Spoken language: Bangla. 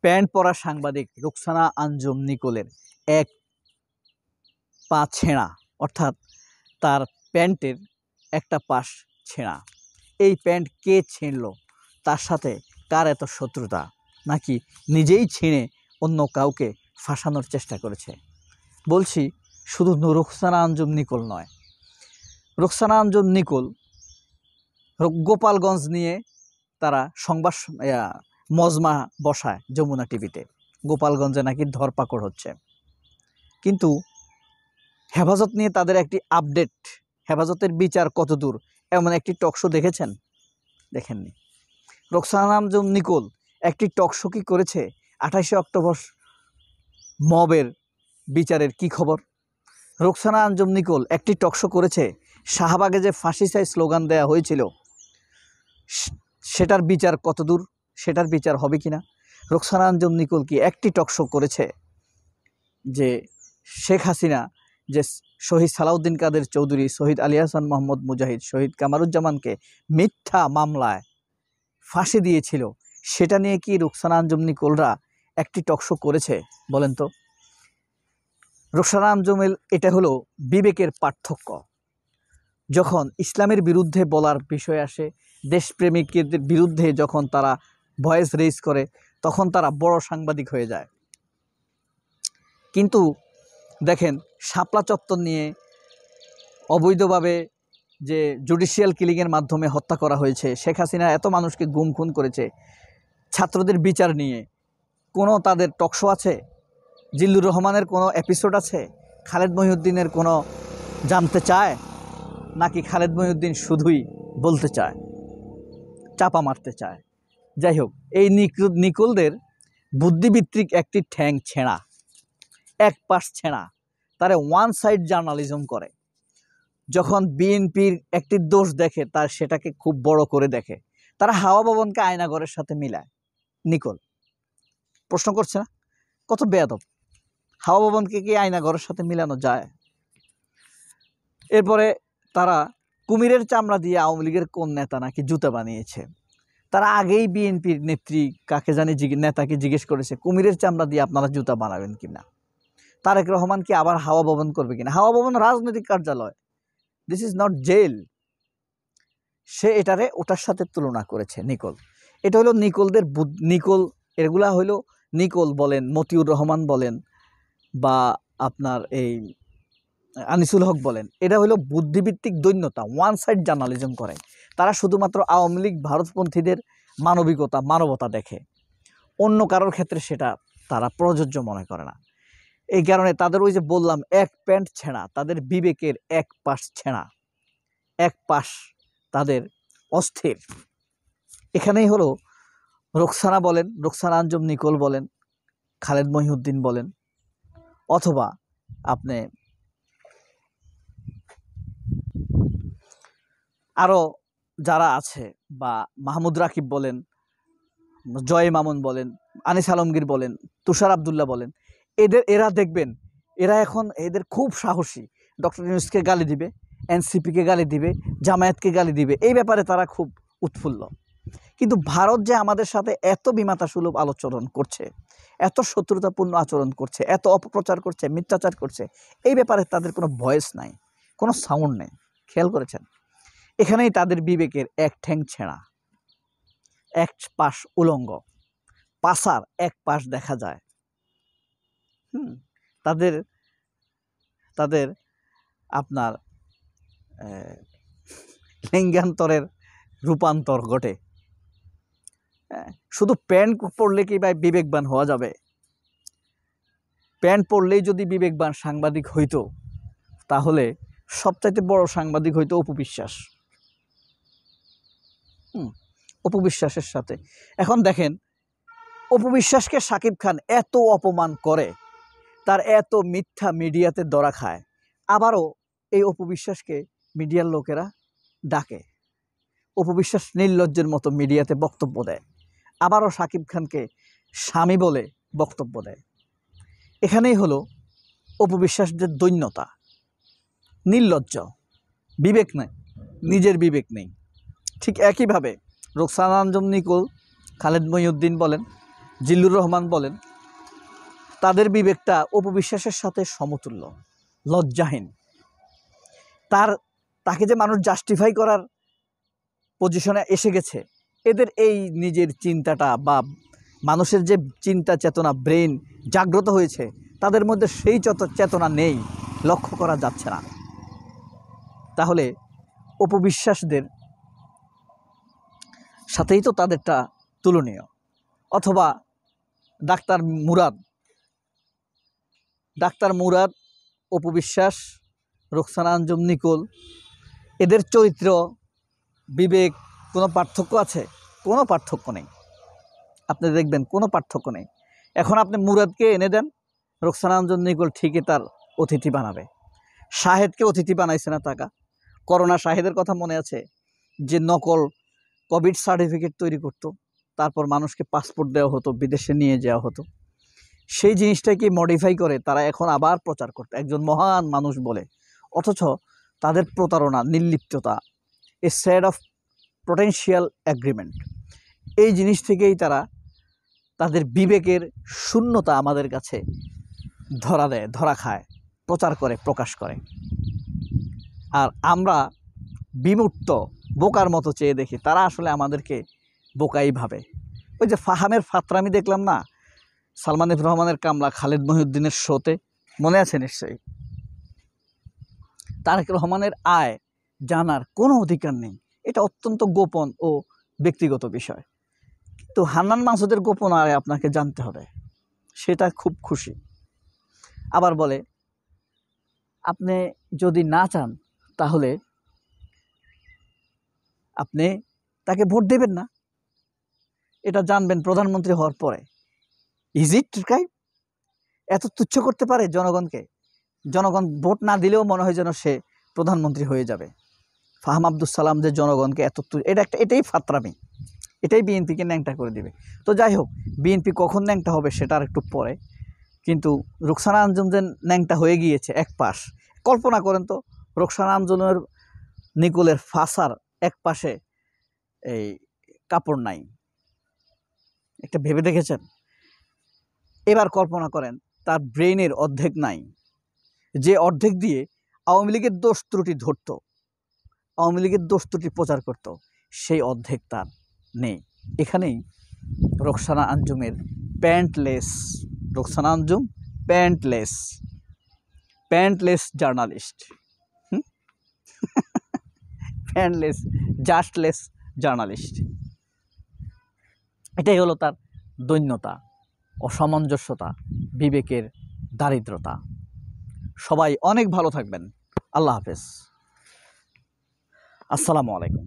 প্যান্ট পরা সাংবাদিক রুকসানা আঞ্জুম নিকোলের এক পা ছেঁড়া, অর্থাৎ তার প্যান্টের একটা পাশ ছেঁড়া। এই প্যান্ট কে ছিঁড়ল, তার সাথে কার এত শত্রুতা, নাকি নিজেই ছিঁড়ে অন্য কাউকে ফাঁসানোর চেষ্টা করেছে? বলছি শুধু রুকসানা আঞ্জুম নিকোল নয়, রুকসানা আঞ্জুম নিকোল গোপালগঞ্জ নিয়ে তারা সংবাদ মজমা বসায় যমুনা টিভিতে। গোপালগঞ্জে নাকি ধরপাকড় হচ্ছে, কিন্তু হেফাজত নিয়ে তাদের একটি আপডেট, হেফাজতের বিচার কতদূর, এমন একটি টকশো দেখেছেন? দেখেননি। রুকসানা আঞ্জুম নিকোল একটি টকশো কি করেছে 28শে অক্টোবর মবের বিচারের কি খবর? রুকসানা আঞ্জুম নিকোল একটি টকশো করেছে শাহবাগে যে ফাঁসি চাই স্লোগান দেয়া হয়েছিল, সেটার বিচার কতদূর, সেটার বিচার হবে কিনা? রুকসানা আঞ্জুম নিকোল কি একটি টকশো করেছে যে শেখ হাসিনা যে শহীদ সালাউদ্দিন কাদের চৌধুরী, শহীদ আলী হাসান মোহাম্মদ মুজাহিদ, শহীদ কামারুজ্জামানকে মিথ্যা মামলায় ফাঁসি দিয়েছিল, সেটা নিয়ে কি রুকসানা আঞ্জুম নিকোলরা একটি টকশো করেছে? বলেন তো। রুকসানা আঞ্জুমের এটা হলো বিবেকের পার্থক্য। যখন ইসলামের বিরুদ্ধে বলার বিষয় আসে, দেশপ্রেমিকদের বিরুদ্ধে যখন তারা ভয়েস রেজ করে, তখন তারা বড় সাংবাদিক হয়ে যায়। কিন্তু দেখেন, শাপলা চত্বর নিয়ে অবৈধভাবে যে জুডিশিয়াল কিলিংয়ের মাধ্যমে হত্যা করা হয়েছে, শেখ হাসিনা এত মানুষকে গুম খুন করেছে, ছাত্রদের বিচার নিয়ে কোনো তাদের টকশো আছে? জিল্লুর রহমানের কোনো এপিসোড আছে? খালেদ মহিউদ্দিনের কোনো জানতে চায়? নাকি খালেদ মহিউদ্দিন শুধুই বলতে চায়, চাপা মারতে চায়? যাই হোক, এই নিকোলদের বুদ্ধিবৃত্তিক একটি ঠ্যাং ছেঁড়া, এক পাশ ছেঁড়া। তারা ওয়ান সাইড জার্নালিজম করে। যখন বিএনপির একটি দোষ দেখে, তার সেটাকে খুব বড় করে দেখে। তারা হাওয়া ভবনকে আয়নাঘরের সাথে মিলায়। নিকোল প্রশ্ন করছে না, কত বেয়াদব! হাওয়া ভবনকে কি আয়নাঘরের সাথে মিলানো যায়? এরপরে তারা কুমিরের চামড়া দিয়ে আওয়ামী লীগের কোন নেতা নাকি জুতা বানিয়েছে। তারা আগেই বিএনপির নেত্রী কাকে জানি নেতাকে জিজ্ঞেস করেছে, কুমিরের চামড়া দিয়ে আপনারা জুতা বানাবেন কিনা? তারেক রহমান কি আবার হাওয়া ভবন করবে কিনা? হাওয়া ভবন রাজনৈতিক কার্যালয়, দিস ইজ নট জেল। সে এটারে ওটার সাথে তুলনা করেছে নিকোল। এটা হলো নিকোলদের নিকোল, এগুলা হলো নিকোল বলেন, মতিউর রহমান বলেন, বা আপনার এই আনিসুল হক বলেন, এটা হলো বুদ্ধিভিত্তিক দৈন্যতা, ওয়ান সাইড জার্নালিজম করে। তারা শুধুমাত্র আওয়ামী লীগ ভারতপন্থীদের মানবিকতা, মানবতা দেখে, অন্য কারোর ক্ষেত্রে সেটা তারা প্রযোজ্য মনে করে না। এই কারণে তাদের ওই যে বললাম, এক প্যান্ট ছেঁড়া, তাদের বিবেকের এক পাশ ছেঁড়া, এক পাশ তাদের অস্থির। এখানেই হলো রুকসানা বলেন, রুকসানা আঞ্জুম নিকোল বলেন, খালেদ মহিউদ্দিন বলেন, অথবা আপনি আরও যারা আছে, বা মাহমুদ রাকিব বলেন, জয় মামুন বলেন, আনিস আলমগীর বলেন, তুষার আবদুল্লাহ বলেন, এরা দেখবেন, এরা এখন এদের খুব সাহসী। ডক্টর ইউনূসকে গালি দিবে, এনসিপিকে গালি দিবে, জামায়াতকে গালি দিবে, এই ব্যাপারে তারা খুব উৎফুল্ল। কিন্তু ভারত যে আমাদের সাথে এত বিমাতাসুলভ আচরণ করছে, এত শত্রুতাপূর্ণ আচরণ করছে, এত অপপ্রচার করছে, মিথ্যাচার করছে, এই ব্যাপারে তাদের কোনো ভয়েস নাই, কোনো সাউন্ড নেই। খেয়াল করেছেন? এখানেই তাদের বিবেকের এক ঠ্যাং ছেঁড়া, এক পাশ উলঙ্গ, পাছার এক পাশ দেখা যায়। তাদের তাদের আপনার লিঙ্গান্তরের রূপান্তর ঘটে। শুধু প্যান্ট পরলে কি ভাই বিবেকবান হওয়া যাবে? প্যান্ট পরলেই যদি বিবেকবান সাংবাদিক হইতো, তাহলে সবচাইতে বড় সাংবাদিক হইতো অপু বিশ্বাস। অপু বিশ্বাসের সাথে এখন দেখেন, অপু বিশ্বাসকে শাকিব খান এত অপমান করে, তার এত মিথ্যা মিডিয়াতে ধরা খায়, আবারও এই অপু বিশ্বাসকে মিডিয়ার লোকেরা ডাকে। অপু বিশ্বাস নির্লজ্জের মতো মিডিয়াতে বক্তব্য দেয়, আবারও শাকিব খানকে স্বামী বলে বক্তব্য দেয়। এখানেই হলো অপু বিশ্বাসদের দৈন্যতা, নির্লজ্জ, বিবেক নেই, নিজের বিবেক নেই। ঠিক একইভাবে রুকসানা আঞ্জুম নিকোল, খালেদ মহিউদ্দিন বলেন, জিল্লুর রহমান বলেন, তাদের বিবেকটা অপবিশ্বাসের সাথে সমতুল্য, লজ্জাহীন। তাকে যে মানুষ জাস্টিফাই করার পজিশনে এসে গেছে, এদের এই নিজের চিন্তাটা বা মানুষের যে চিন্তা চেতনা, ব্রেন জাগ্রত হয়েছে, তাদের মধ্যে সেই চেতনা নেই, লক্ষ্য করা যাচ্ছে না। তাহলে অপবিশ্বাসদের সাথেই তো তাদেরটা তুলনীয়। অথবা ডাক্তার মুরাদ, অপবিশ্বাস, রোকসানা আঞ্জুম, নিকোল, এদের চরিত্র, বিবেক কোনো পার্থক্য আছে? কোনো পার্থক্য নেই। আপনি দেখবেন কোনো পার্থক্য নেই। এখন আপনি মুরাদকে এনে দেন, রোকসানা আঞ্জুম, নিকোল ঠিকই তার অতিথি বানাবে। শাহেদকে অতিথি বানাইছে না টাকা? করোনা শাহেদের কথা মনে আছে, যে নকল কোভিড সার্টিফিকেট তৈরি করত, তারপর মানুষকে পাসপোর্ট দেওয়া হতো, বিদেশে নিয়ে যাওয়া হতো। সেই জিনিসটাকে মডিফাই করে তারা এখন আবার প্রচার করতো একজন মহান মানুষ বলে, অথচ তাদের প্রতারণা, নির্লিপ্ততা, এ সেট অফ পটেনশিয়াল এগ্রিমেন্ট, এই জিনিস থেকেই তারা তাদের বিবেকের শূন্যতা আমাদের কাছে ধরা খায়, প্রচার করে, প্রকাশ করে। আর আমরা বিমূর্ত বোকার মতো চেয়ে দেখি, তারা আসলে আমাদেরকে বোকাই ভাবে। ওই যে ফাহামের ফাতরামি দেখলাম না, সালমান এফ রহমানের কামলা খালেদ মহিউদ্দিনের শোতে, মনে আছে নিশ্চয়ই। তারেক রহমানের আয় জানার কোনো অধিকার নেই, এটা অত্যন্ত গোপন ও ব্যক্তিগত বিষয়। কিন্তু হান্নান মাসুদের গোপন আয় আপনাকে জানতে হবে, সেটা খুব খুশি। আবার বলে, আপনি যদি না চান তাহলে আপনি তাকে ভোট দেবেন না, এটা জানবেন প্রধানমন্ত্রী হওয়ার পরে। Is it crime? এত তুচ্ছ করতে পারে জনগণকে? জনগণ ভোট না দিলেও মনে হয় যেন সে প্রধানমন্ত্রী হয়ে যাবে। ফাহাম আব্দুল সালাম যে জনগণকে এটাই ফাতরামি, এটাই বিএনপিকে ন্যাংটা করে দিবে। তো যাই হোক, বিএনপি কখন ন্যাংটা হবে সেটা আর একটু পরে। কিন্তু রোকসানা আঞ্জুম যে ন্যাংটা হয়ে গিয়েছে এক পাশ, কল্পনা করেন তো, রোকসানা আঞ্জুমের নিকোলের ফাঁসার এক পাশে এই কাপড় নাই, একটা ভেবে দেখেছেন? এবার কল্পনা করেন তার ব্রেইনের অর্ধেক নাই, যে অর্ধেক দিয়ে আওয়ামী লীগের দোষ ত্রুটি ধরত, আওয়ামী লীগের দোষ ত্রুটি প্রচার করত, সেই অর্ধেক তার নেই। এখানেই রোকসানা আঞ্জুমের রোকসানা আঞ্জুম প্যান্টলেস জার্নালিস্ট, জাস্টলেস জার্নালিস্ট। এটাই হলো তার দৈন্যতা, অসামঞ্জস্যতা, বিবেকের দারিদ্রতা। সবাই অনেক ভালো থাকবেন। আল্লাহ হাফেজ। আসসালামু আলাইকুম।